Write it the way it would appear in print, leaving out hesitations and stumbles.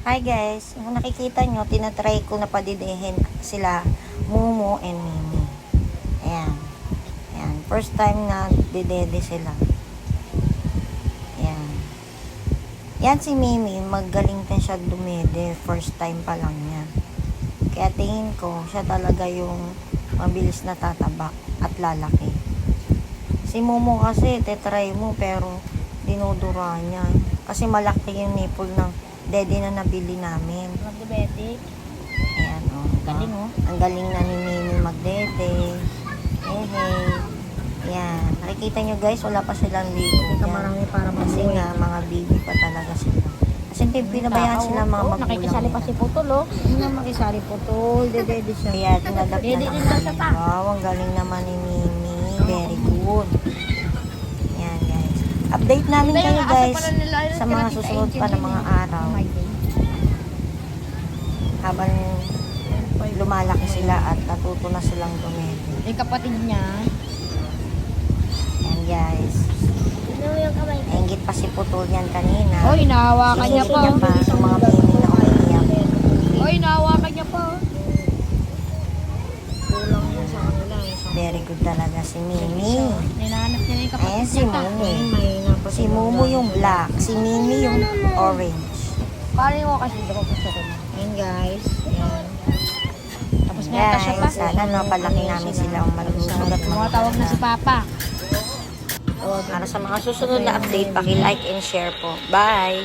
Hi guys, kung nakikita nyo, tinatry ko na padidihin sila Momo and Mimi. Ayan. Ayan. First time na didede sila. Ayan. Yan si Mimi, magaling din siya dumede. First time pa lang niya. Kaya tingin ko, siya talaga yung mabilis na tataba at lalaki. Si Momo kasi, tetry mo pero dinudura niya. Kasi malaki yung nipple ng dede na nabili namin. Mag-diabetic. Ayan, oh. Galing, oh. Ang galing na ni Mimi magdede. Hey. Ayan. Nakikita nyo guys, wala pa silang ligo. Ika Yan. marami para Kasi mag-uwi. nga, mga baby pa talaga sila. Kasi pinabayaan sila mga magulang Nakikisali pa nila. si Putol, oh. Hindi na makisali Putol. Dede siya. Kaya tinadap na Dede lang din daw siya namin. pa. Wow, ang galing naman ni Mimi. Very good. Ayan guys. Update namin kayo guys sa mga susunod pa na mga araw. Habang lumalaki sila at natuto na silang dumede. Yung kapatid niya. Ayan guys. Nainggit pa si Putol yan kanina. Oy, nahawakan niya Siningit pa. niya pa sa mga Mimi na umiiyak. Oy, nahawakan niya pa. Kulang yun sa kanila. Very good talaga si Mimi. Ninahanap niya na yung kapatid Ayan si niya. Momo. Si Momo yung black. Si Mimi yung orange. Paano mo kasi ito ko gusto ko na. Ayan guys. Ayan. Tapos nata siya pa. Guys, sana napalaki namin sila ang malusugat. Tumatawag na si Papa. Para sa mga susunod na update, paki-like and share po. Bye!